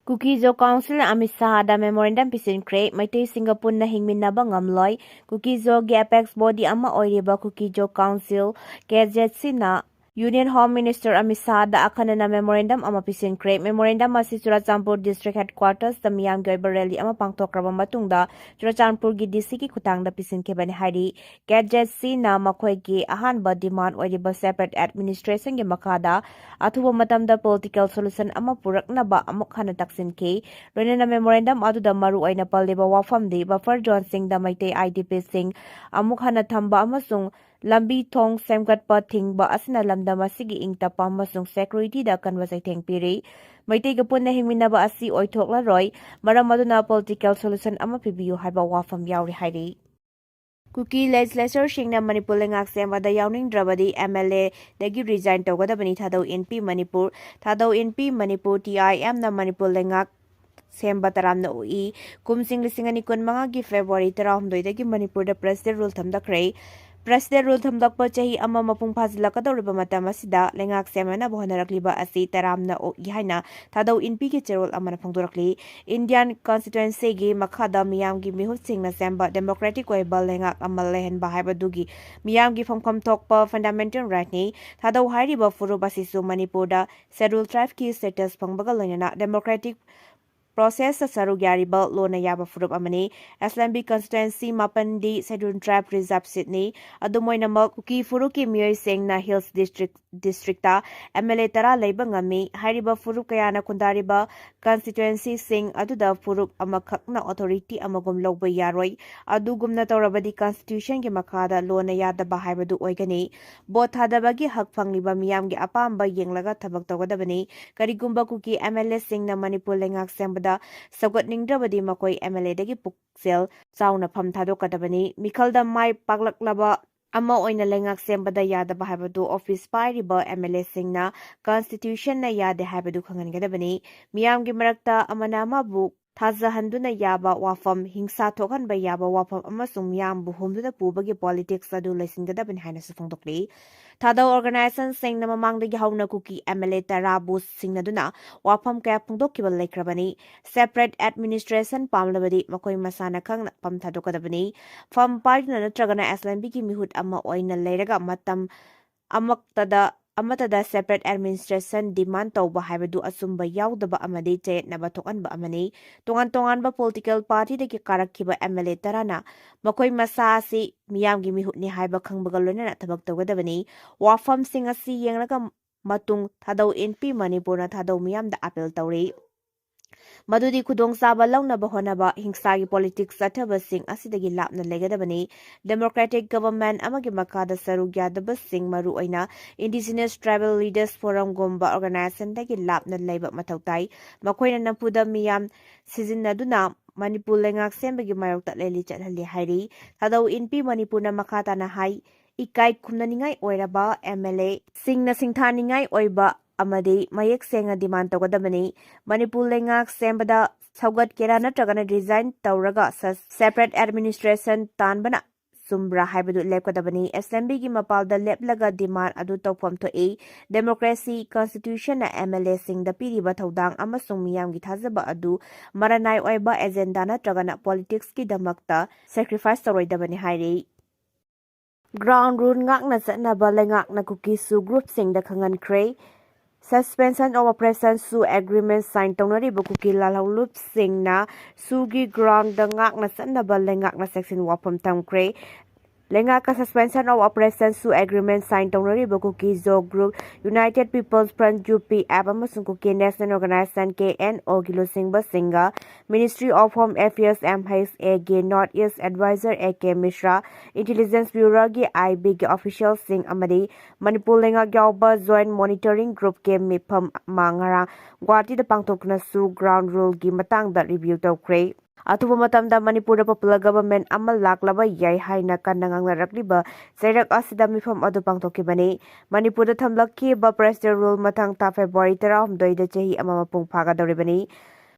Kuki Zo Council Amisahada Memorandum Pisinkre, Meitei Singga Punba hingminaba ngamloi, Kuki Zo gi apex body ama oiba Kuki Zo Council, KZC Union Home Minister Amisahada akanana memorandum ama pisinkre, memorandum asi Churachandpur District Headquarters the Miyam gi oiba rally ama pangthokraba matungda Churachandpur gi DC ki khutangda pisinkebani hari, KZC makhlgi ahanba demand oiba separate administration gi makada athuba matamda political solution ama puraknaba amuk hana taksinke, loinana memorandum aduda maru oina palliba wafamdi buffer zone singda Meitei IDP sing amuk hana thamba amasung lambi thong semgatpa thingba asina lamdam asigi ingtapa amasung security da kanwasai thengpiri, Meitei ga punna hingminaba asi oithoklaroi, maram aduna political solution ama pibiyu haiba wafam yauri hairi. Kuki legislature singna Manipur lengak sembada yauningdrabadi MLA dagi resign tawgadabani Thadou NP Manipur, Thadou NP Manipur TIM na Manipur lengak semba taramna ui, kumsing lisingani kun mga gi February 16 dagi Manipur da President rule thamdakre, President rule thamdakpa chahi ama mapung phazilakadawriba matam asida lengak semana bohanarakliba asi taramna ui haina Thadou NP ki cherol amana phangdorakli, Indian constituency gi makhada miyam gi mihut singna semba democratic oiba lengak amal lehenba haibadugi miyam gi phangpham thokpa fundamental right ni Thadou hyriba furuba sisu Manipur da scheduled tribe ki status phangbaga loinana democratic process sarug yariba lona yaba furup amani SLMB constituency mapandi scheduled tribe reserve Sydney adumoina Kuki furuki Meitei Singna Hills districta MLA tara leiba ngami hairiba furup kayana kundariba constituency sing aduda furup amakhakna authority amagum logba yaroi adugumna tawrabadi constitution gi makada lona yadaba haibadu oigani bot thadabagi hak phangliba miyam gi apamba yenglaga thabak tawgadabani karigumba Kuki MLA singna Manipur lengak sembada sagatningdrabadi makoi MLA dagi puksel chauna pham thadokadabani mikhalda mai paklaklaba ama oina lengak sembada yadaba haibadu office pairiba MLA singna constitution na yade haibadu khangangadabani miyamgi marakta amana amabu thazahanduna yaba wafam hingsa thokhanba yaba wafam amasung miyambu humduna pubagi politics adu laisingadabani haina sufangdokli Thadou organization singna mamangdagi hauna Kuki MLA tarabu singnaduna wafam kaya phangdokkiba laikrabani separate administration pamlabadi makoi masana khangna pam thadokadabani fam paiduna natragana SLMB ki mihut ama oina leiraga matam amatada separate administration demand tawba haibadu asumba yaudaba amadi chayetnaba thokanba amani tongan-tonganba political party dagi karakkiba MLA tarana makoi masa asi miyamgi mihutni haiba khangbaga loinana thabak tawgadabani wafam sing asi yenglaga matung Thadou NP Manipurna Thadou miyamda appeal tawri madudi khudong saba launaba honaba hingsagi politics athabasing asidagi lapna legadabani democratic government amagi makada sarug yadabasing maru oina indigenous tribal leaders forum gomba organization dagi lapna leiba mathautai makoina nampuda miyam sijinnaduna Manipur lengak sembagi mayokta leli chathalli hairi Thadou NP Manipurna makata na hai ikai khumnaningai oiraba MLA singna singthaningai oiba amadi mayek senga demand tawgadabani Manipur lengak sembada saugat kera natragana resign tawraga separate administration tanbana sumbra haibadu lepkadabani SLMB gi mapalda leplaga demand adu tawfam thoi democracy constitution na MLA singda piriba thodang amasung miyam gi thajaba adu maranai oiba agenda natragana politics ki damakta sacrifice tawroidabani hairi ground rule ngakna chatnaba lengakna Kuki Zo group singda khangankre suspension of operation su agreement sign tongnariba Kuki lalhaulup singna sugi ground da ngakna chatnaba lengakna section wafam tamkre lengaka suspension of operation su agreement sign tongnariba Kuki Zo group United People's Front UPF amasung Kuki National Organization KNO gilusingba singa Ministry of Home Affairs MHA gi North East Advisor AK Mishra Intelligence Bureau gi IB gi official sing amadi Manipur lengak yawba joint monitoring group ke mifam mangara Guwahati da pangthokna su ground rule gi matangda review tawkre Atuba matamda Manipur popular government amal laklaba yai haina kanangangarakliba chairak asida mifam adu pangthokibani Manipur da thamlakkiba president rule matang ta February 13 da chahi ama mapung phagadoribani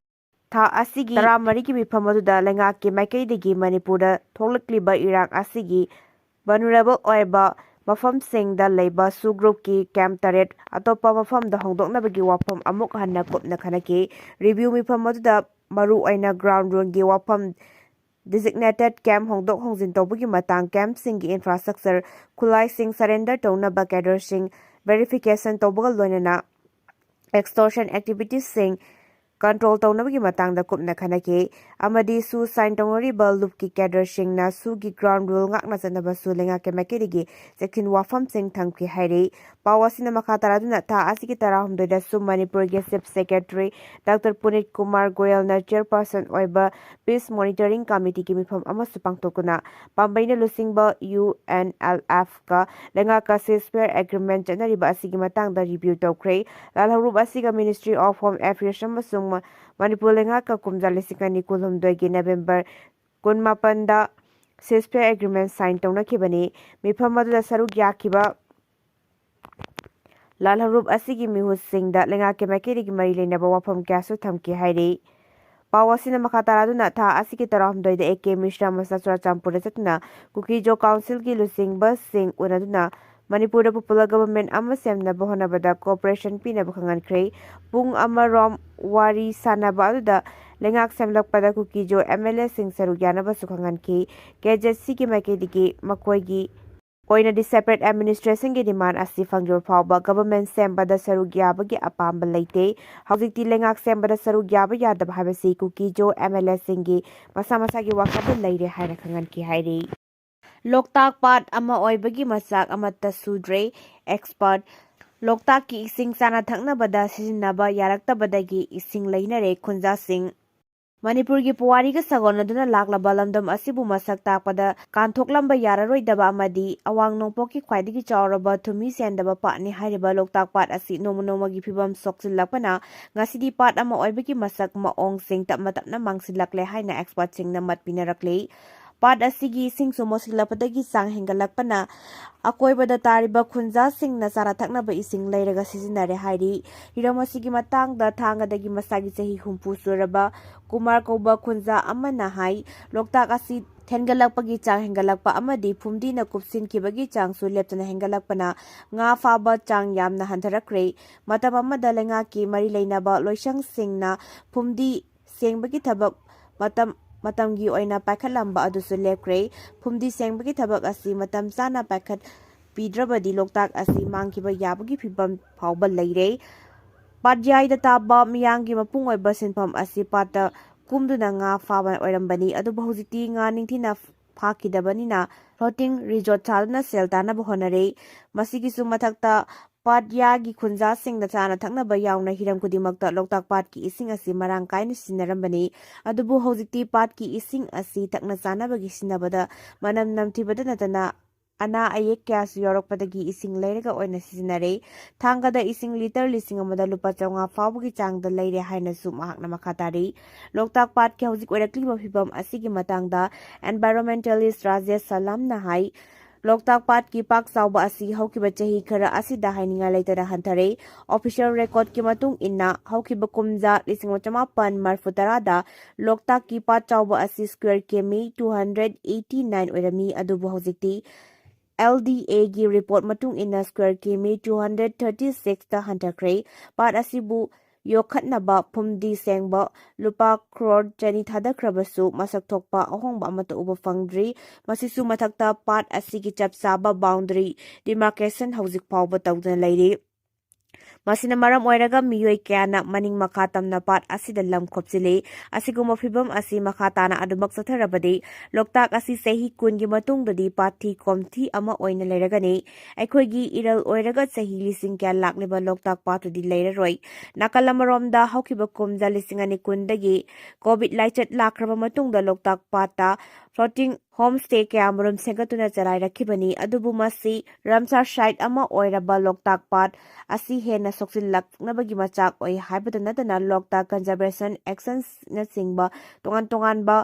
tha asigi 13 ki mifam aduda lengak ki maikaidagi Manipur da thoklakliba iraq asigi vulnerable oiba ꯃꯐꯝꯁꯤꯡꯗ ꯂꯩꯕ ꯁꯨ ꯒ꯭ꯔꯨꯞꯀꯤ camp 8 ꯑꯇꯣꯞꯄ ꯃꯐꯝꯗ ꯍꯣꯡꯗꯣꯛꯅꯕꯒꯤ ꯋꯥꯐꯝ ꯑꯃꯨꯛ ꯍꯟꯅ ꯀꯨꯞꯅ ꯈꯟꯅꯈꯤ꯫ Review ꯃꯤꯐꯝ ꯑꯗꯨꯗ ꯃꯔꯨꯑꯣꯏꯅ ꯒ꯭ꯔꯥꯎꯟꯗ ꯔꯨꯜꯒꯤ ꯋꯥꯐꯝ, ꯗꯤꯖꯤꯒꯅꯦꯇꯦꯗ ꯀꯦꯝꯞ ꯍꯣꯡꯗꯣꯛ ꯍꯣꯡꯖꯤꯟ ꯇꯧꯕꯒꯤ ꯃꯇꯥꯡ, ꯀꯦꯝꯞꯁꯤꯡꯒꯤ ꯏꯟꯐ꯭ꯔꯥꯁ꯭ꯇꯔꯛꯆꯔ, ꯈꯨꯠꯂꯥꯏꯁꯤꯡ ꯁꯔꯦꯟꯗꯔ ꯇꯧꯅꯕ ꯀꯦꯗꯔꯁꯤꯡ ꯚꯦꯔꯤꯐꯤꯀꯦꯁꯟ ꯇꯧꯕꯒ ꯂꯣꯏꯅꯅ ꯑꯦꯛꯁꯇꯣꯔꯁꯟ ꯑꯦꯛꯇꯤꯚꯤꯇꯤꯁꯤꯡ ꯀꯟꯇ꯭ꯔꯣꯜ ꯇꯧꯅꯕꯒꯤ ꯃꯇꯥꯡꯗ ꯀꯨꯞꯅ ꯈꯟꯅꯈꯤ, ꯑꯃꯗꯤ ꯁꯨ ꯁꯥꯏꯟ ꯇꯧꯅꯔꯤꯕ ꯂꯨꯞꯀꯤ ꯀꯦꯗꯔꯁꯤꯡꯅ ꯁꯨꯒꯤ ꯒ꯭ꯔꯥꯎꯟꯗ ꯔꯨꯜ ꯉꯥꯛꯅ ꯆꯠꯅꯕꯁꯨ ꯂꯩꯉꯥꯛꯀꯤ ꯃꯥꯏꯀꯩꯗꯒꯤ ꯆꯦꯛꯁꯤꯟ ꯋꯥꯐꯝꯁꯤꯡ ꯊꯝꯈꯤ ꯍꯥꯏꯔꯤ꯫ ꯄꯥꯎ ꯑꯁꯤꯅ ꯃꯈꯥ ꯇꯥꯔꯗꯨꯅ ꯊꯥ ꯑꯁꯤꯒꯤ 16ꯗꯁꯨ ꯃꯅꯤꯄꯨꯔꯒꯤ ꯆꯤꯐ ꯁꯦꯀ꯭ꯔꯦꯇꯔꯤ ꯗꯥꯛꯇꯔ ꯄꯨꯅꯤꯠ ꯀꯨꯃꯥꯔ ꯒꯣꯌꯜꯅ ꯆꯦꯌꯔꯄꯔꯁꯟ ꯑꯣꯏꯕ ꯄꯤꯁ ꯃꯣꯅꯤꯇꯔꯤꯡ ꯀꯃꯤꯇꯤꯒꯤ ꯃꯤꯐꯝ ꯑꯃꯁꯨ ꯄꯥꯡꯊꯣꯛꯇꯨꯅ ꯄꯥꯝꯕꯩꯅ ꯂꯨꯆꯤꯡꯕ UNLF-ꯀ ꯂꯩꯉꯥꯛꯀ ꯁꯤꯖꯐꯥꯌꯔ ꯑꯦꯒ꯭ꯔꯤꯃꯦꯟꯠ ꯆꯠꯅꯔꯤꯕ ꯑꯁꯤꯒꯤ ꯃꯇꯥꯡꯗ ꯔꯤꯚꯤꯌꯨ ꯇꯧꯈ꯭ꯔꯦ꯫ ꯂꯥꯜꯍꯧꯔꯨꯞ ꯑꯁꯤꯒ ꯃꯤꯅꯤꯁꯇ꯭ꯔꯤ ꯑꯣꯐ ꯍꯣꯝ ꯑꯦꯐꯤꯌꯔꯁ ꯑꯃꯁꯨꯡ ꯃꯅꯤꯄꯨꯔ ꯂꯩꯉꯥꯛꯀ ꯀꯨꯝꯖꯥ 2019ꯒꯤ ꯅꯕꯦꯝꯕꯔ 18ꯗ ꯁꯤꯖꯐꯥꯌꯔ ꯑꯦꯒ꯭ꯔꯤꯃꯦꯟꯠ ꯁꯥꯏꯟ ꯇꯧꯅꯈꯤꯕꯅꯤ꯫ ꯃꯤꯐꯝ ꯑꯗꯨꯗ ꯁꯔꯨꯛ ꯌꯥꯈꯤꯕ ꯂꯥꯜꯍꯧꯔꯨꯞ ꯑꯁꯤꯒꯤ ꯃꯤꯍꯨꯠꯁꯤꯡꯗ ꯂꯩꯉꯥꯛꯀꯤ ꯃꯥꯏꯀꯩꯗꯒꯤ ꯃꯔꯤ ꯂꯩꯅꯕ ꯋꯥꯐꯝ ꯀꯌꯥꯁꯨ ꯊꯝꯈꯤ ꯍꯥꯏꯔꯤ꯫ ꯄꯥꯎ ꯑꯁꯤꯅ ꯃꯈꯥ ꯇꯥꯔꯗꯨꯅ ꯊꯥ ꯑꯁꯤꯒꯤ 16ꯗ A.K. ꯃꯤꯁ꯭ꯔꯥ ꯃꯁꯥ ꯆꯨꯔꯆꯥꯟꯄꯨꯔꯗ ꯆꯠꯇꯨꯅ ꯀꯨꯀꯤ ꯖꯣ ꯀꯥꯎꯟꯁꯤꯜꯒꯤ ꯂꯨꯆꯤꯡꯕꯁꯤꯡ ꯎꯅꯗꯨꯅ ꯃꯅꯤꯄꯨꯔꯗ ꯄꯣꯄꯨꯂꯔ ꯒꯚꯔꯟꯃꯦꯟꯠ ꯑꯃ ꯁꯦꯝꯅꯕ ꯍꯣꯠꯅꯕꯗ ꯀꯣꯑꯣꯄꯔꯦꯁꯟ ꯄꯤꯅꯕ ꯈꯪꯍꯟꯈ꯭ꯔꯦ꯫ ꯄꯨꯡ ꯑꯃꯔꯣꯝ ꯋꯥꯔꯤ ꯁꯥꯅꯕ ꯑꯗꯨꯗ ꯂꯩꯉꯥꯛ ꯁꯦꯝꯂꯛꯄꯗ ꯀꯨꯀꯤ ꯖꯣ MLAꯁꯤꯡ ꯁꯔꯨꯛ ꯌꯥꯅꯕꯁꯨ ꯈꯪꯍꯟꯈꯤ꯫ KZC-ꯒꯤ ꯃꯥꯏꯀꯩꯗꯒꯤ ꯃꯈꯣꯏꯒꯤ ꯑꯣꯏꯅꯗꯤ ꯁꯦꯄꯔꯦꯠ ꯑꯦꯗꯃꯤꯅꯤꯁꯇ꯭ꯔꯦꯁꯟꯒꯤ ꯗꯤꯃꯥꯟꯗ ꯑꯁꯤ ꯐꯪꯗ꯭ꯔꯤꯕ ꯐꯥꯎꯕ ꯒꯚꯔꯟꯃꯦꯟꯠ ꯁꯦꯝꯕꯗ ꯁꯔꯨꯛ ꯌꯥꯕꯒꯤ ꯑꯄꯥꯝꯕ ꯂꯩꯇꯦ꯫ ꯍꯧꯖꯤꯛꯇꯤ ꯂꯩꯉꯥꯛ ꯁꯦꯝꯕꯗ ꯁꯔꯨꯛ ꯌꯥꯕ ꯌꯥꯗꯕ ꯍꯥꯏꯕꯁꯤ ꯀꯨꯀꯤ ꯖꯣ MLAꯁꯤꯡꯒꯤ ꯃꯁꯥ ꯃꯁꯥꯒꯤ ꯋꯥꯈꯜꯗ ꯂꯩꯔꯦ ꯍꯥꯏꯅ ꯈꯪꯍꯟꯈꯤ ꯍꯥꯏꯔꯤ꯫ ꯂꯣꯛꯇꯥꯛ ꯄꯥꯠ ꯑꯃ ꯑꯣꯏꯕꯒꯤ ꯃꯆꯥꯛ ꯑꯃꯠꯇ ꯁꯨꯗ꯭ꯔꯦ꯫ ꯑꯦꯛꯁꯄꯔꯠ: ꯂꯣꯛꯇꯥꯛꯀꯤ ꯏꯁꯤꯡ ꯆꯥꯅ ꯊꯛꯅꯕꯗ ꯁꯤꯖꯤꯟꯅꯕ ꯌꯥꯔꯛꯇꯕꯗꯒꯤ ꯏꯁꯤꯡ ꯂꯩꯅꯔꯦ ꯈꯨꯟꯖꯥꯁꯤꯡ꯫ ꯃꯅꯤꯄꯨꯔꯒꯤ ꯄꯨꯋꯥꯔꯤꯒ ꯁꯥꯒꯣꯟꯅꯗꯨꯅ ꯂꯥꯛꯂꯕ ꯂꯝꯗꯝ ꯑꯁꯤꯕꯨ ꯃꯁꯛ ꯇꯥꯛꯄꯗ ꯀꯥꯟꯊꯣꯛꯂꯝꯕ ꯌꯥꯔꯔꯣꯏꯗꯕ ꯑꯃꯗꯤ ꯑꯋꯥꯡ ꯅꯣꯡꯄꯣꯛꯀꯤ ꯈ꯭ꯋꯥꯏꯗꯒꯤ ꯆꯥꯎꯔꯕ ꯊꯨꯝꯃꯤ ꯆꯦꯟꯗꯕ ꯄꯥꯠꯅꯤ ꯍꯥꯏꯔꯤꯕ ꯂꯣꯛꯇꯥꯛ ꯄꯥꯠ ꯑꯁꯤ ꯅꯣꯡꯃ ꯅꯣꯡꯃꯒꯤ ꯐꯤꯚꯝ ꯁꯣꯛꯆꯤꯜꯂꯛꯄꯅ ꯉꯁꯤꯗꯤ ꯄꯥꯠ ꯑꯃ ꯑꯣꯏꯕꯒꯤ ꯃꯁꯛ ꯃꯑꯣꯡꯁꯤꯡ ꯇꯞꯅ ꯇꯞꯅ ꯃꯥꯡꯁꯤꯜꯂꯛꯂꯦ ꯍꯥꯏꯅ ꯑꯦꯛꯁꯄꯔꯠꯁꯤꯡꯅ ꯃꯠ ꯄꯤꯅꯔꯛꯂꯤ꯫ ꯄꯥꯠ ꯑꯁꯤꯒꯤ ꯏꯁꯤꯡꯁꯨ ꯃꯣꯠꯁꯤꯜꯂꯛꯄꯗꯒꯤ ꯆꯥꯡ ꯍꯦꯟꯒꯠꯂꯛꯄꯅ ꯑꯀꯣꯏꯕꯗ ꯇꯥꯔꯤꯕ ꯈꯨꯟꯖꯥꯁꯤꯡꯅ ꯆꯥꯅ ꯊꯛꯅꯕ ꯏꯁꯤꯡ ꯂꯩꯔꯒ ꯁꯤꯖꯤꯟꯅꯔꯦ ꯍꯥꯏꯔꯤ꯫ ꯍꯤꯔꯝ ꯑꯁꯤꯒꯤ ꯃꯇꯥꯡꯗ ꯊꯥꯡꯒꯗꯒꯤ ꯃꯁꯥꯒꯤ ꯆꯍꯤ 70 ꯁꯨꯔꯕ ꯀꯨꯃꯥꯔ ꯀꯧꯕ ꯈꯨꯟꯖꯥ ꯑꯃꯅ ꯍꯥꯏ ꯂꯣꯛꯇꯥꯛ ꯑꯁꯤ ꯊꯦꯟꯒꯠꯂꯛꯄꯒꯤ ꯆꯥꯡ ꯍꯦꯟꯒꯠꯂꯛꯄ ꯑꯃꯗꯤ ꯐꯨꯝꯗꯤꯅ ꯀꯨꯞꯁꯤꯟꯈꯤꯕꯒꯤ ꯆꯥꯡꯁꯨ ꯂꯦꯞꯇꯅ ꯍꯦꯟꯒꯠꯂꯛꯄꯅ ꯉꯥ ꯐꯥꯕ ꯆꯥꯡ ꯌꯥꯝꯅ ꯍꯟꯊꯔꯛꯈ꯭ꯔꯦ꯫ ꯃꯇꯝ ꯑꯃꯗ ꯂꯩꯉꯥꯛꯀꯤ ꯃꯔꯤ ꯂꯩꯅꯕ ꯂꯣꯏꯁꯪꯁꯤꯡꯅ ꯐꯨꯝꯗꯤ ꯁꯦꯡꯕꯒꯤ ꯊꯕꯛ ꯃꯇꯝꯒꯤ ꯑꯣꯏꯅ ꯄꯥꯏꯈꯠꯂꯝꯕ ꯑꯗꯨꯁꯨ ꯂꯦꯞꯈ꯭ꯔꯦ꯫ ꯐꯨꯝꯗꯤ ꯁꯦꯡꯕꯒꯤ ꯊꯕꯛ ꯑꯁꯤ ꯃꯇꯝ ꯆꯥꯅ ꯄꯥꯏꯈꯠꯄꯤꯗ꯭ꯔꯕꯗꯤ ꯂꯣꯛꯇꯥꯛ ꯑꯁꯤ ꯃꯥꯡꯈꯤꯕ ꯌꯥꯕꯒꯤ ꯐꯤꯚꯝ ꯐꯥꯎꯕ ꯂꯩꯔꯦ꯫ ꯄꯥꯠꯌꯥꯏꯗ ꯇꯥꯕ ꯃꯤꯌꯥꯝꯒꯤ ꯃꯄꯨꯡ ꯑꯣꯏꯕ ꯁꯤꯟꯐꯝ ꯑꯁꯤ ꯄꯥꯠꯇ ꯀꯨꯝꯗꯨꯅ ꯉꯥ ꯐꯥꯕ ꯑꯣꯏꯔꯝꯕꯅꯤ꯫ ꯑꯗꯨꯕꯨ ꯍꯧꯖꯤꯛꯇꯤ ꯉꯥ ꯅꯤꯡꯊꯤꯅ ꯐꯥꯈꯤꯗꯕꯅꯤꯅ ꯐ꯭ꯂꯣꯇꯤꯡ ꯔꯤꯖꯣꯔꯠ ꯁꯥꯗꯨꯅ ꯁꯦꯜ ꯇꯥꯟꯅꯕ ꯍꯣꯠꯅꯔꯦ꯫ ꯃꯁꯤꯒꯤꯁꯨ ꯃꯊꯛꯇ ꯄꯥꯠꯌꯥꯒꯤ ꯈꯨꯟꯖꯥꯁꯤꯡꯅ ꯆꯥꯅ ꯊꯛꯅꯕ ꯌꯥꯎꯅ ꯍꯤꯔꯝ ꯈꯨꯗꯤꯡꯃꯛꯇ ꯂꯣꯛꯇꯥꯛ ꯄꯥꯠꯀꯤ ꯏꯁꯤꯡ ꯑꯁꯤ ꯃꯔꯥꯡ ꯀꯥꯏꯅ ꯁꯤꯖꯤꯟꯅꯔꯝꯕꯅꯤ꯫ ꯑꯗꯨꯕꯨ ꯍꯧꯖꯤꯛꯇꯤ ꯄꯥꯠꯀꯤ ꯏꯁꯤꯡ ꯑꯁꯤ ꯊꯛꯅ ꯆꯥꯅꯕꯒꯤ ꯁꯤꯖꯤꯟꯅꯕꯗ ꯃꯅꯝ ꯅꯝꯊꯤꯕꯇ ꯅꯠꯇꯅ ꯑꯅꯥ ꯑꯌꯦꯛ ꯀꯌꯥꯁꯨ ꯌꯥꯎꯔꯛꯄꯗꯒꯤ ꯏꯁꯤꯡ ꯂꯩꯔꯒ ꯑꯣꯏꯅ ꯁꯤꯖꯤꯟꯅꯔꯦ꯫ ꯊꯥꯡꯒꯗ ꯏꯁꯤꯡ ꯂꯤꯇꯔ 1,000ꯗ ꯂꯨꯄꯥ 500 ꯐꯥꯎꯕꯒꯤ ꯆꯥꯡꯗ ꯂꯩꯔꯦ ꯍꯥꯏꯅꯁꯨ ꯃꯍꯥꯛꯅ ꯃꯈꯥ ꯇꯥꯔꯤ꯫ ꯂꯣꯛꯇꯥꯛ ꯄꯥꯠꯀꯤ ꯍꯧꯖꯤꯛ ꯑꯣꯏꯔꯛꯂꯤꯕ ꯐꯤꯚꯝ ꯑꯁꯤꯒꯤ ꯃꯇꯥꯡꯗ ꯑꯦꯟꯚꯥꯏꯔꯣꯟꯃꯦꯟꯇꯦꯂꯤꯁꯠ ꯔꯥꯖꯦꯁ ꯁꯥꯂꯥꯝꯅ ꯍꯥꯏ ꯂꯣꯛꯇꯥꯛ ꯄꯥꯠꯀꯤ ꯄꯥꯛ ꯆꯥꯎꯕ ꯑꯁꯤ ꯍꯧꯈꯤꯕ ꯆꯍꯤ ꯈꯔ ꯑꯁꯤꯗ ꯍꯥꯏꯅꯤꯡꯉꯥꯏ ꯂꯩꯇꯅ ꯍꯟꯊꯔꯦ꯫ ꯑꯣꯐꯤꯁꯤꯌꯦꯜ ꯔꯦꯀꯣꯔꯗꯀꯤ ꯃꯇꯨꯡ ꯏꯟꯅ ꯍꯧꯈꯤꯕ ꯀꯨꯝꯖꯥ 1970ꯗ ꯂꯣꯛꯇꯥꯛꯀꯤ ꯄꯥꯠ ꯆꯥꯎꯕ ꯑꯁꯤ ꯁ꯭ꯀ꯭ꯋꯥꯔ ꯀꯤꯃꯤ 289 ꯑꯣꯏꯔꯝꯃꯤ꯫ ꯑꯗꯨꯕꯨ ꯍꯧꯖꯤꯛꯇꯤ LDAꯒꯤ ꯔꯤꯄꯣꯔꯠ ꯃꯇꯨꯡ ꯏꯟꯅ ꯁ꯭ꯀ꯭ꯋꯥꯔ ꯀꯤꯃꯤ 236ꯇ ꯍꯟꯊꯈ꯭ꯔꯦ꯫ ꯄꯥꯠ ꯑꯁꯤꯕꯨ ꯌꯣꯛꯈꯠꯅꯕ ꯐꯨꯝꯗꯤ ꯁꯦꯡꯕ ꯂꯨꯄꯥ ꯀ꯭ꯔꯣꯔ 200 ꯊꯥꯗꯈ꯭ꯔꯕꯁꯨ ꯃꯁꯛ ꯊꯣꯛꯄ ꯑꯍꯣꯡꯕ ꯑꯃꯠꯇ ꯎꯕ ꯐꯪꯗ꯭ꯔꯤ꯫ ꯃꯁꯤꯁꯨ ꯃꯊꯛꯇ ꯄꯥꯠ ꯑꯁꯤꯒꯤ ꯆꯞ ꯆꯥꯕ ꯕꯥꯎꯟꯗꯔꯤ ꯗꯤꯃꯥꯔꯀꯦꯁꯟ ꯍꯧꯖꯤꯛ ꯐꯥꯎꯕ ꯇꯧꯗꯅ ꯂꯩꯔꯤ꯫ ꯃꯁꯤꯅ ꯃꯔꯝ ꯑꯣꯏꯔꯒ ꯃꯤꯑꯣꯏ ꯀꯌꯥꯅ ꯃꯅꯤꯡ ꯃꯈꯥ ꯇꯝꯅ ꯄꯥꯠ ꯑꯁꯤꯗ ꯂꯝ ꯈꯣꯞꯆꯤꯜꯂꯤ꯫ ꯑꯁꯤꯒꯨꯝꯕ ꯐꯤꯚꯝ ꯑꯁꯤ ꯃꯈꯥ ꯇꯥꯅ ꯑꯗꯨꯃꯛ ꯆꯠꯊꯔꯕꯗꯤ ꯂꯣꯛꯇꯥꯛ ꯑꯁꯤ ꯆꯍꯤ 10ꯒꯤ ꯃꯇꯨꯡꯗꯗꯤ ꯄꯥꯠꯊꯤ ꯀꯣꯝꯊꯤ ꯑꯃ ꯑꯣꯏꯅ ꯂꯩꯔꯒꯅꯤ꯫ ꯑꯩꯈꯣꯏꯒꯤ ꯏꯔꯜ ꯑꯣꯏꯔꯒ ꯆꯍꯤ ꯂꯤꯁꯤꯡ ꯀꯌꯥ ꯂꯥꯛꯂꯤꯕ ꯂꯣꯛꯇꯥꯛ ꯄꯥꯠꯇꯨꯗꯤ ꯂꯩꯔꯔꯣꯏ꯫ ꯅꯥꯀꯜ ꯑꯃꯔꯣꯝꯗ ꯍꯧꯈꯤꯕ ꯀꯨꯝꯖꯥ 2020ꯗꯒꯤ ꯀꯣꯚꯤꯗ ꯂꯥꯏꯆꯠ ꯂꯥꯛꯈ꯭ꯔꯕ ꯃꯇꯨꯡꯗ ꯂꯣꯛꯇꯥꯛ ꯄꯥꯠꯇ ꯐ꯭ꯂꯣꯇꯤꯡ ꯍꯣꯝꯁ꯭ꯇꯦ ꯀꯌꯥꯃꯔꯨꯝ ꯁꯦꯝꯒꯠꯇꯨꯅ ꯆꯂꯥꯏꯔꯛꯈꯤꯕꯅꯤ꯫ ꯑꯗꯨꯕꯨ ꯃꯁꯤ ꯔꯥꯝꯁꯥꯔ ꯁꯥꯏꯠ ꯑꯃ ꯑꯣꯏꯔꯕ ꯂꯣꯛꯇꯥꯛ ꯄꯥꯠ ꯑꯁꯤ ꯍꯦꯟꯅ ꯁꯣꯛꯆꯤꯜꯂꯛꯅꯕꯒꯤ ꯃꯆꯥꯛ ꯑꯣꯏ ꯍꯥꯏꯕꯇ ꯅꯠꯇꯅ ꯂꯣꯛꯇꯥꯛ ꯀꯟꯖꯔꯕꯦꯁꯟ ꯑꯦꯛꯁꯟꯅꯆꯤꯡꯕ ꯇꯣꯉꯥꯟ ꯇꯣꯉꯥꯟꯕ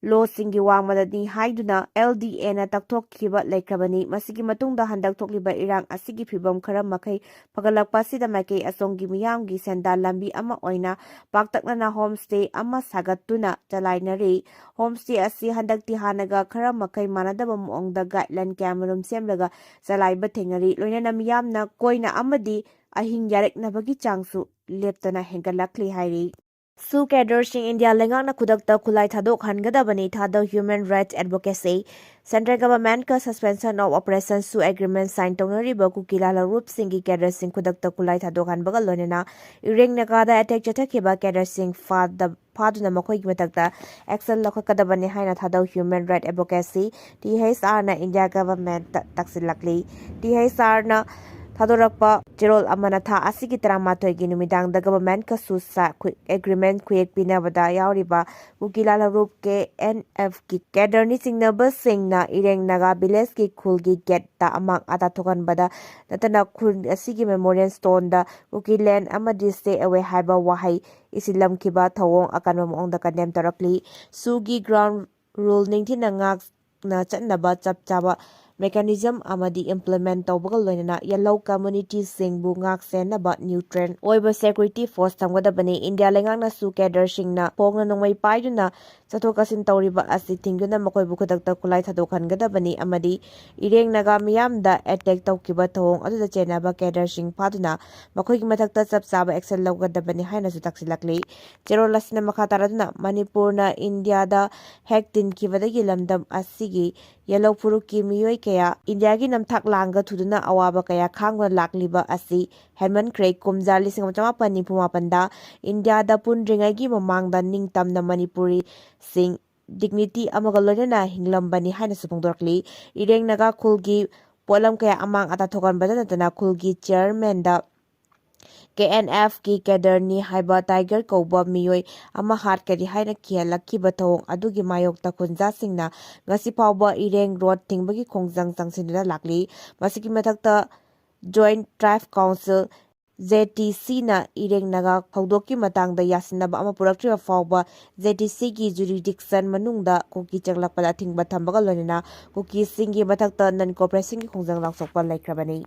ꯂꯣꯁꯤꯡꯒꯤ ꯋꯥꯡꯃꯗꯅꯤ ꯍꯥꯏꯗꯨꯅ LDAꯅ ꯇꯛꯊꯣꯛꯈꯤꯕ ꯂꯩꯈ꯭ꯔꯕꯅꯤ꯫ ꯃꯁꯤꯒꯤ ꯃꯇꯨꯡꯗ ꯍꯟꯗꯛ ꯊꯣꯛꯂꯤꯕ ꯏꯔꯥꯡ ꯑꯁꯤꯒꯤ ꯐꯤꯚꯝ ꯈꯔ ꯃꯈꯩ ꯐꯒꯠꯂꯛꯄ ꯑꯁꯤꯗ ꯃꯥꯏꯀꯩ ꯑꯁꯣꯝꯒꯤ ꯃꯤꯌꯥꯝꯒꯤ ꯁꯦꯟꯗꯥꯟ ꯂꯝꯕꯤ ꯑꯃ ꯑꯣꯏꯅ ꯄꯥꯛꯇꯛꯅꯅ ꯍꯣꯝꯁ꯭ꯇꯦ ꯑꯃ ꯁꯥꯒꯠꯇꯨꯅ ꯆꯂꯥꯏꯅꯔꯤ꯫ ꯍꯣꯝꯁ꯭ꯇꯦ ꯑꯁꯤ ꯍꯟꯗꯛꯇꯤ ꯍꯥꯟꯅꯒ ꯈꯔ ꯃꯈꯩ ꯃꯥꯟꯅꯗꯕ ꯃꯑꯣꯡꯗ ꯒꯥꯏꯗꯂꯥꯏꯟ ꯀꯌꯥꯃꯔꯨꯝ ꯁꯦꯝꯂꯒ ꯆꯂꯥꯏꯕ ꯊꯦꯡꯅꯔꯤ꯫ ꯂꯣꯏꯅꯅ ꯃꯤꯌꯥꯝꯅ ꯀꯣꯏꯅ ꯑꯃꯗꯤ ꯑꯍꯤꯡ ꯌꯥꯔꯦꯛꯅꯕꯒꯤ ꯆꯥꯡꯁꯨ ꯂꯦꯞꯇꯅ ꯍꯦꯟꯒꯠꯂꯛꯂꯤ ꯍꯥꯏꯔꯤ꯫ ꯁꯨ ꯀꯦꯗꯔꯁꯤꯡ ꯏꯟꯗꯤꯌꯥ ꯂꯩꯉꯥꯛꯅ ꯈꯨꯗꯛꯇ ꯈꯨꯠꯂꯥꯏ ꯊꯥꯗꯣꯛꯍꯟꯒꯗꯕꯅꯤ ꯊꯥꯗꯧ ꯍ꯭ꯌꯨꯃꯦꯟ ꯔꯥꯏꯠꯁ ꯑꯦꯗꯚꯣꯀꯦꯁꯤ ꯁꯦꯟꯇ꯭ꯔꯦꯜ ꯒꯚꯔꯟꯃꯦꯟꯠꯀ ꯁꯁꯄꯦꯟꯁꯟ ꯑꯣꯐ ꯑꯣꯄꯔꯦꯁꯟ ꯁꯨ ꯑꯦꯒ꯭ꯔꯤꯃꯦꯟꯠ ꯁꯥꯏꯟ ꯇꯧꯅꯔꯤꯕ ꯀꯨꯀꯤ ꯂꯥꯂꯧꯔꯨꯞꯁꯤꯡꯒꯤ ꯀꯦꯗꯔꯁꯤꯡ ꯈꯨꯗꯛꯇ ꯈꯨꯠꯂꯥꯏ ꯊꯥꯗꯣꯛꯍꯟꯕꯒ ꯂꯣꯏꯅꯅ ꯏꯔꯦꯡ ꯅꯥꯒꯥꯗ ꯑꯦꯇꯦꯛ ꯆꯠꯊꯈꯤꯕ ꯀꯦꯗꯔꯁꯤꯡ ꯐꯥꯗꯨꯅ ꯃꯈꯣꯏꯒꯤ ꯃꯊꯛꯇ ꯑꯦꯛꯁꯟ ꯂꯧꯈꯠꯀꯗꯕꯅꯤ ꯍꯥꯏꯅ ꯊꯥꯗꯧ ꯍ꯭ꯌꯨꯃꯦꯟ ꯔꯥꯏꯠꯁ ꯑꯦꯗꯚꯣꯀꯦꯁꯤ (THRꯅ ꯏꯟꯗꯤꯌꯥ ꯒꯚꯔꯟꯃꯦꯟꯠꯇ ꯇꯛꯁꯤꯜꯂꯛꯂꯤ꯫ THRꯅ ꯊꯥꯗꯣꯔꯛꯄ ꯆꯦꯔꯣꯜ ꯑꯃꯅ ꯊꯥ ꯑꯁꯤꯒꯤ 19ꯒꯤ ꯅꯨꯃꯤꯗꯥꯡꯗ ꯒꯚꯔꯟꯃꯦꯟꯠꯀ ꯁꯨ ꯑꯦꯒ꯭ꯔꯤꯃꯦꯟꯠ ꯈꯨꯌꯦꯛ ꯄꯤꯅꯕꯗ ꯌꯥꯎꯔꯤꯕ ꯀꯨꯀꯤ ꯂꯥꯂꯧꯔꯨꯞ KNFꯒꯤ ꯀꯦꯗꯔꯅꯤ ꯆꯤꯡꯅꯕꯁꯤꯡꯅ ꯏꯔꯦꯡ ꯅꯥꯒꯥ ꯚꯤꯂꯦꯖꯀꯤ ꯈꯨꯜꯒꯤ ꯒꯦꯠꯇ ꯑꯃꯥꯡ ꯑꯇꯥ ꯊꯣꯛꯍꯟꯕꯗ ꯅꯠꯇꯅ ꯈꯨꯜ ꯑꯁꯤꯒꯤ ꯃꯦꯃꯣꯔꯤꯌꯦꯜ ꯁ꯭ꯇꯣꯟꯗ "ꯀꯨꯀꯤ ꯂꯦꯟꯗ" ꯑꯃꯗꯤ "ꯁ꯭ꯇꯦ ꯑꯋꯦ" ꯍꯥꯏꯕ ꯋꯥꯍꯩ ꯏꯁꯤꯜꯂꯝꯈꯤꯕ ꯊꯧꯑꯣꯡ ꯑꯀꯟꯕ ꯃꯑꯣꯡꯗ ꯀꯟꯗꯦꯝ ꯇꯧꯔꯛꯂꯤ꯫ ꯁꯨꯒꯤ ꯒ꯭ꯔꯥꯎꯟ ꯔꯨꯜ ꯅꯤꯡꯊꯤꯅ ꯉꯥꯛꯅ ꯆꯠꯅꯕ ꯆꯞ ꯆꯥꯕ ꯃꯦꯀꯥꯅꯤꯖꯝ ꯑꯃꯗꯤ ꯏꯝꯄ꯭ꯂꯤꯃꯦꯟꯠ ꯇꯧꯕꯒ ꯂꯣꯏꯅꯅ ꯌꯦꯜꯂꯧ ꯀꯝꯃ꯭ꯌꯨꯅꯤꯇꯤꯁꯤꯡꯕꯨ ꯉꯥꯛ-ꯁꯦꯟꯅꯕ ꯅ꯭ꯌꯨꯇ꯭ꯔꯦꯜ ꯑꯣꯏꯕ ꯁꯦꯀ꯭ꯌꯨꯔꯤꯇꯤ ꯐꯣꯔꯁ ꯊꯝꯒꯗꯕꯅꯤ꯫ ꯏꯟꯗꯤꯌꯥ ꯂꯩꯉꯥꯛꯅ ꯁꯨ ꯀꯦꯗꯔꯁꯤꯡꯅ ꯐꯣꯡꯅ ꯅꯣꯡꯃꯩ ꯄꯥꯏꯗꯨꯅ ꯆꯠꯊꯣꯛ-ꯆꯠꯁꯤꯟ ꯇꯧꯔꯤꯕ ꯑꯁꯤ ꯊꯤꯡꯗꯨꯅ ꯃꯈꯣꯏꯕꯨ ꯈꯨꯗꯛꯇ ꯈꯨꯠꯂꯥꯏ ꯊꯥꯗꯣꯛꯍꯟꯒꯗꯕꯅꯤ ꯑꯃꯗꯤ ꯏꯔꯦꯡ ꯅꯥꯒꯥ ꯃꯤꯌꯥꯝꯗ ꯑꯦꯇꯦꯛ ꯇꯧꯈꯤꯕ ꯊꯧꯑꯣꯡ ꯑꯗꯨꯗ ꯆꯦꯟꯅꯕ ꯀꯦꯗꯔꯁꯤꯡ ꯐꯥꯗꯨꯅ ꯃꯈꯣꯏꯒꯤ ꯃꯊꯛꯇ ꯆꯞ ꯆꯥꯕ ꯑꯦꯛꯁꯟ ꯂꯧꯒꯗꯕꯅꯤ ꯍꯥꯏꯅꯁꯨ ꯇꯛꯁꯤꯜꯂꯛꯂꯤ꯫ ꯆꯦꯔꯣꯜ ꯑꯁꯤꯅ ꯃꯈꯥ ꯇꯥꯔꯗꯨꯅ ꯃꯅꯤꯄꯨꯔꯅ ꯏꯟꯗꯤꯌꯥꯗ ꯍꯦꯛ ꯇꯤꯟꯈꯤꯕꯗꯒꯤ ꯂꯝꯗꯝ ꯑꯁꯤꯒꯤ ꯌꯦꯜꯂꯧ ꯐꯨꯔꯨꯞꯀꯤ ꯃꯤꯑꯣꯏ ꯀꯌꯥ ꯏꯟꯗꯤꯌꯥꯒꯤ ꯅꯝꯊꯥꯛ ꯂꯥꯟꯒ ꯊꯨꯗꯨꯅ ꯑꯋꯥꯕ ꯀꯌꯥ ꯈꯥꯡꯗꯨꯅ ꯂꯥꯛꯂꯤꯕ ꯑꯁꯤ ꯍꯦꯟꯃꯟꯈ꯭ꯔꯦ꯫ ꯀꯨꯝꯖꯥ 1997ꯗ ꯏꯟꯗꯤꯌꯥꯗ ꯄꯨꯟꯗ꯭ꯔꯤꯉꯩꯒꯤ ꯃꯃꯥꯡꯗ ꯅꯤꯡꯇꯝꯅ ꯃꯅꯤꯄꯨꯔꯤꯁꯤꯡ ꯗꯤꯒꯅꯤꯇꯤ ꯑꯃꯒ ꯂꯣꯏꯅꯅ ꯍꯤꯡꯂꯝꯕꯅꯤ ꯍꯥꯏꯅꯁꯨ ꯐꯣꯡꯗꯣꯔꯛꯂꯤ꯫ ꯏꯔꯦꯡ ꯅꯥꯒꯥ ꯈꯨꯜꯒꯤ ꯄꯣꯠꯂꯝ ꯀꯌꯥ ꯑꯃꯥꯡ ꯑꯇꯥ ꯊꯣꯛꯍꯟꯕꯇ ꯅꯠꯇꯅ ꯈꯨꯜꯒꯤ ꯆꯤꯌꯔꯃꯦꯟꯗ KNFꯒꯤ ꯀꯦꯗꯔꯅꯤ ꯍꯥꯏꯕ ꯇꯥꯏꯒꯔ ꯀꯧꯕ ꯃꯤꯑꯣꯏ ꯑꯃ ꯍꯥꯠꯀꯅꯤ ꯍꯥꯏꯅ ꯀꯤꯍꯜꯂꯛꯈꯤꯕ ꯊꯧꯑꯣꯡ ꯑꯗꯨꯒꯤ ꯃꯥꯌꯣꯛꯇ ꯈꯨꯟꯖꯥꯁꯤꯡꯅ ꯉꯁꯤ ꯐꯥꯎꯕ ꯏꯔꯦꯡ ꯔꯣꯗ ꯊꯤꯡꯕꯒꯤ ꯈꯣꯡꯖꯪ ꯆꯪꯁꯤꯟꯗꯨꯅ ꯂꯥꯛꯂꯤ꯫ ꯃꯁꯤꯒꯤ ꯃꯊꯛꯇ ꯖꯣꯏꯟꯠ ꯇ꯭ꯔꯥꯏꯕ ꯀꯥꯎꯟꯁꯤꯜ JTCꯅ ꯏꯔꯦꯡ ꯅꯥꯒꯥ ꯊꯧꯗꯣꯛꯀꯤ ꯃꯇꯥꯡꯗ ꯌꯥꯁꯤꯟꯅꯕ ꯑꯃ ꯄꯨꯔꯛꯇ꯭ꯔꯤꯕ ꯐꯥꯎꯕ JTCꯒꯤ ꯖꯨꯔꯤꯗꯤꯛꯁꯟ ꯃꯅꯨꯡꯗ ꯀꯨꯀꯤ ꯆꯪꯂꯛꯄꯗ ꯑꯊꯤꯡꯕ ꯊꯝꯕꯒ ꯂꯣꯏꯅꯅ ꯀꯨꯀꯤꯁꯤꯡꯒꯤ ꯃꯊꯛꯇ ꯅꯟ-ꯀꯣꯑꯣꯄꯔꯦꯁꯟꯒꯤ ꯈꯣꯡꯖꯪ ꯂꯥꯟꯊꯣꯛꯄ ꯂꯩꯈ꯭ꯔꯕꯅꯤ꯫